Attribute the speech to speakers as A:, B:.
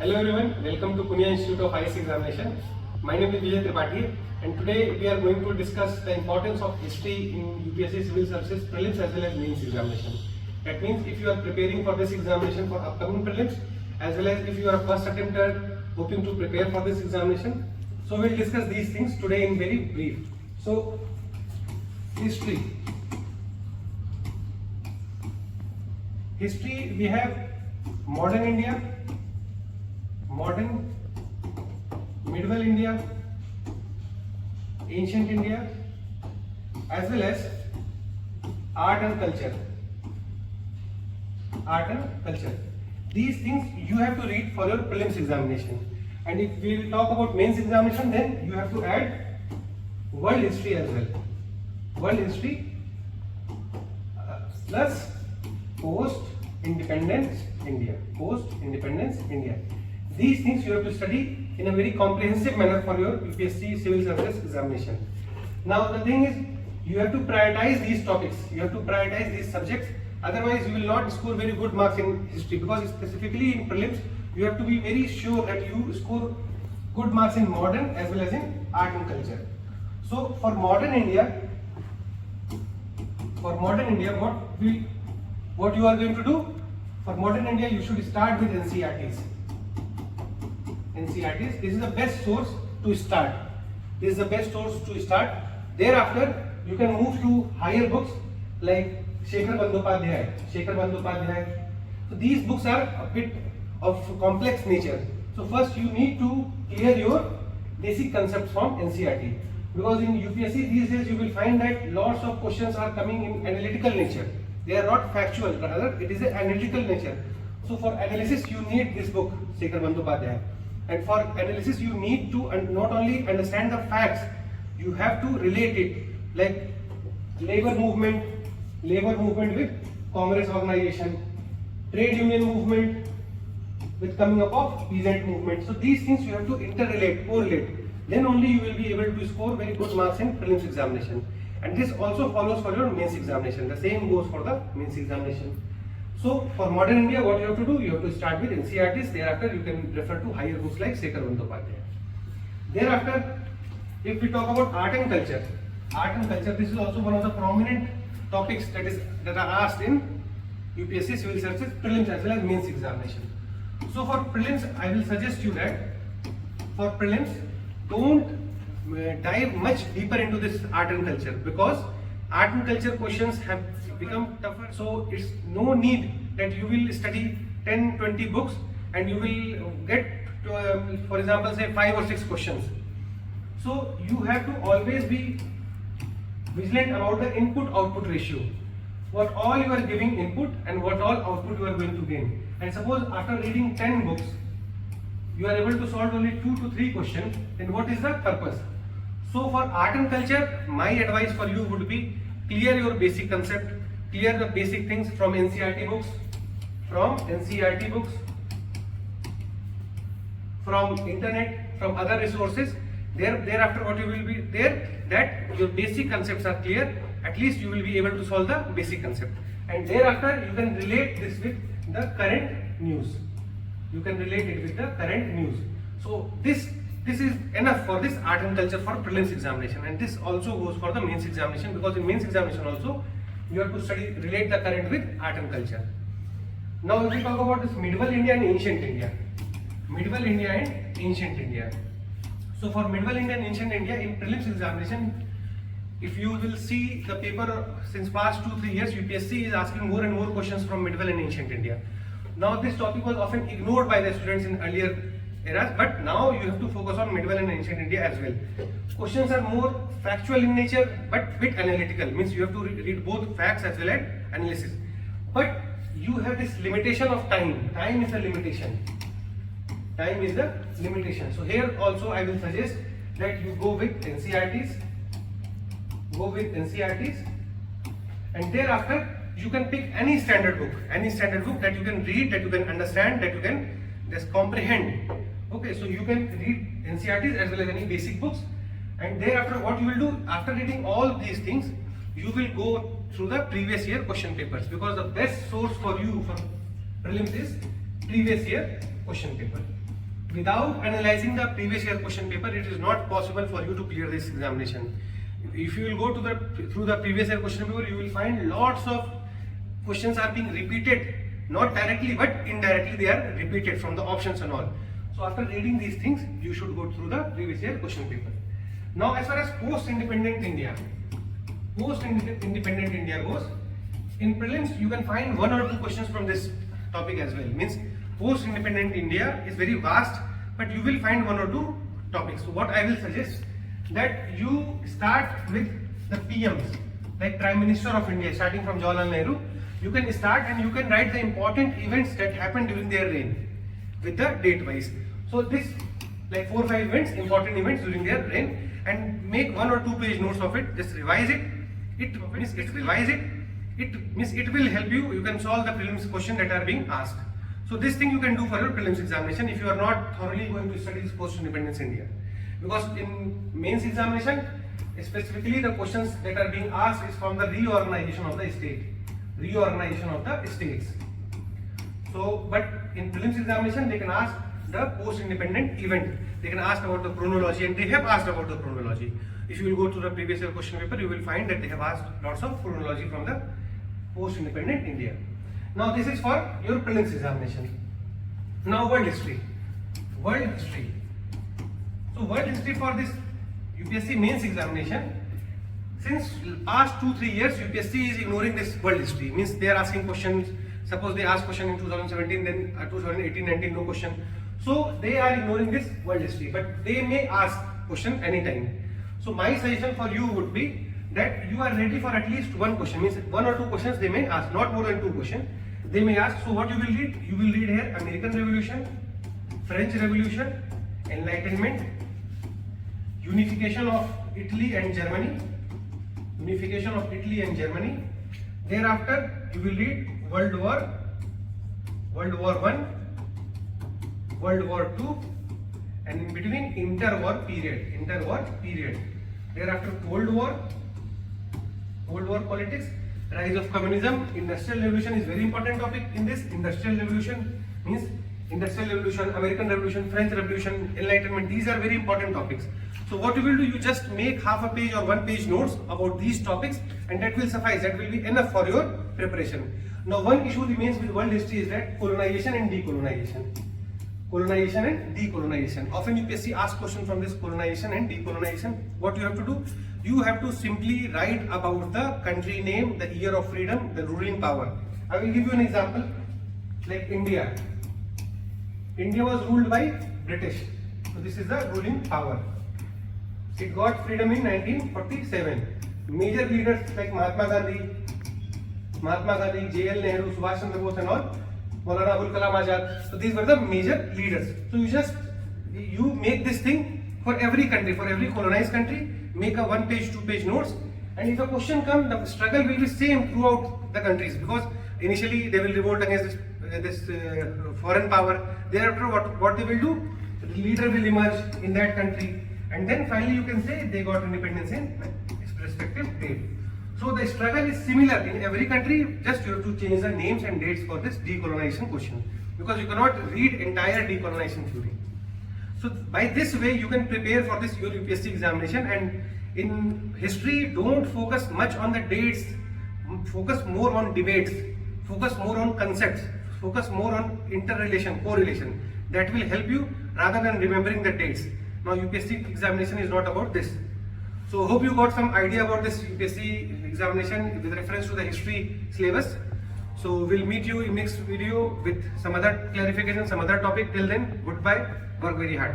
A: Hello everyone, welcome to Punya Institute of IAS Examination. My name is Vijay Tripathi and today we are going to discuss the importance of history in UPSC Civil Services Prelims as well as Mains examination. That means if you are preparing for this examination for upcoming prelims as well as if you are a first attempter hoping to prepare for this examination. So we will discuss these things today in very brief. So history. History, we have modern India, modern, medieval India, ancient India, as well as art and culture. Art and culture. These things you have to read for your prelims examination. And if we will talk about mains examination, then you have to add world history as well. World history plus post-independence India. Post-independence India. These things you have to study in a very comprehensive manner for your UPSC Civil Services examination. Now the thing is, you have to prioritize these topics. You have to prioritize these subjects. Otherwise, you will not score very good marks in history, because specifically in prelims, you have to be very sure that you score good marks in modern as well as in art and culture. So for modern India, what you are going to do? For modern India, you should start with NCERTs. NCERTs, this is the best source to start. Thereafter, you can move to higher books like Shekhar Bandyopadhyay. So these books are a bit of complex nature. So first you need to clear your basic concepts from NCERT. Because in UPSC these days you will find that lots of questions are coming in analytical nature. They are not factual, rather it is an analytical nature. So for analysis you need this book, Shekhar Bandyopadhyay. And for analysis you need to not only understand the facts, you have to relate it, like labor movement with Congress organization, trade union movement with coming up of peasant movement. So these things you have to interrelate, correlate. Then only you will be able to score very good marks in prelims examination. And this also follows for your mains examination. The same goes for the mains examination. So for modern India, what you have to do? You have to start with NCERTs. Thereafter, you can refer to higher books like Shekhar Bandyopadhyay. Thereafter, if we talk about art and culture, this is also one of the prominent topics that are asked in UPSC Civil Services prelims as well as mains examination. So for prelims, I will suggest you that for prelims, don't dive much deeper into this art and culture, because art and culture questions have become tougher. So it's no need that you will study 10-20 books and you will get to, for example, say 5 or 6 questions. So you have to always be vigilant about the input-output ratio. What all you are giving input and what all output you are going to gain. And suppose after reading 10 books, you are able to solve only 2 to 3 questions, then what is the purpose? So for art and culture, my advice for you would be clear your basic concept, clear the basic things from NCERT books, from internet, from other resources. Thereafter what you will be there, that your basic concepts are clear, at least you will be able to solve the basic concept. And thereafter you can relate this with the current news. So this is enough for this art and culture for prelims examination, and this also goes for the mains examination, because in mains examination also you have to relate the current with art and culture. Now if we talk about this medieval India and ancient India. So for medieval India and ancient India in prelims examination, if you will see the paper since past 2-3 years, UPSC is asking more and more questions from medieval and ancient India. Now this topic was often ignored by the students in earlier eras, but now you have to focus on medieval and ancient India as well. Questions are more factual in nature but bit analytical, means you have to read both facts as well as analysis. But you have this limitation of time. Time is the limitation. So here also I will suggest that you go with NCERTs, and thereafter you can pick any standard book that you can read, that you can understand, that you can just comprehend. Okay, so you can read NCERTs as well as any basic books, and thereafter what you will do after reading all these things, you will go through the previous year question papers, because the best source for you for prelims is previous year question paper. without analyzing the previous year question paper, it is not possible for you to clear this examination. If you will go through the previous year question paper, you will find lots of questions are being repeated, not directly but indirectly they are repeated from the options and all. So after reading these things, you should go through the previous year question paper. Now as far as post-independent India goes, in prelims you can find 1 or 2 questions from this topic as well. Means post-independent India is very vast, but you will find 1 or 2 topics. So what I will suggest, that you start with the PMs, like Prime Minister of India, starting from Jawaharlal Nehru. You can start and you can write the important events that happened during their reign with the date wise. So this, like 4 or 5 events, important events during their reign, and make 1 or 2 page notes of it. Just revise it. It will help you. You can solve the prelims question that are being asked. So this thing you can do for your prelims examination if you are not thoroughly going to study this post-independence India. Because in mains examination, specifically the questions that are being asked is from the reorganization of the state, reorganization of the states. So, but in prelims examination, they can ask the post-independent event. They can ask about the chronology, and they have asked about the chronology. If you will go to the previous year question paper, you will find that they have asked lots of chronology from the post-independent India. Now this is for your prelims examination. Now world history. World history. So world history for this UPSC mains examination, since past 2-3 years UPSC is ignoring this world history. Means they are asking questions. Suppose they ask question in 2017, then 2018-19 no question. So they are ignoring this world history, but they may ask question anytime. So my suggestion for you would be that you are ready for at least 1 question. Means 1 or 2 questions they may ask, not more than 2 questions. They may ask. So what you will read? You will read here American Revolution, French Revolution, Enlightenment, unification of Italy and Germany, unification of Italy and Germany. Thereafter you will read World War, World War I, World War II, and in between interwar period. Thereafter Cold War politics, rise of communism, industrial revolution is very important topic in this. Industrial revolution means industrial revolution, American Revolution, French Revolution, Enlightenment. These are very important topics. So what you will do, you just make half a page or 1 page notes about these topics, and that will suffice. That will be enough for your preparation. Now one issue remains with world history is that colonization and decolonization. Colonization and decolonization. Often UPSC asks questions from this colonization and decolonization. What you have to do? You have to simply write about the country name, the year of freedom, the ruling power. I will give you an example. Like India. India was ruled by British. So this is the ruling power. It got freedom in 1947. Major leaders like Mahatma Gandhi, J.L. Nehru, Subhash Chandra Bose and all, Maulana Abul Kalam Azad. So these were the major leaders. So you make this thing for every country, for every colonized country, make a 1 page, 2 page notes, and if a question comes, the struggle will be same throughout the countries, because initially they will revolt against this foreign power. Thereafter what they will do, the leader will emerge in that country, and then finally you can say they got independence in its respective date. So the struggle is similar in every country, just you have to change the names and dates for this decolonization question, because you cannot read entire decolonization theory. So by this way you can prepare for this your UPSC examination. And in history, don't focus much on the dates, focus more on debates, focus more on concepts, focus more on interrelation, correlation. That will help you rather than remembering the dates. Now UPSC examination is not about this. So hope you got some idea about this UPSC examination with reference to the history syllabus. So we'll meet you in next video with some other clarification, some other topic. Till then, goodbye, work very hard.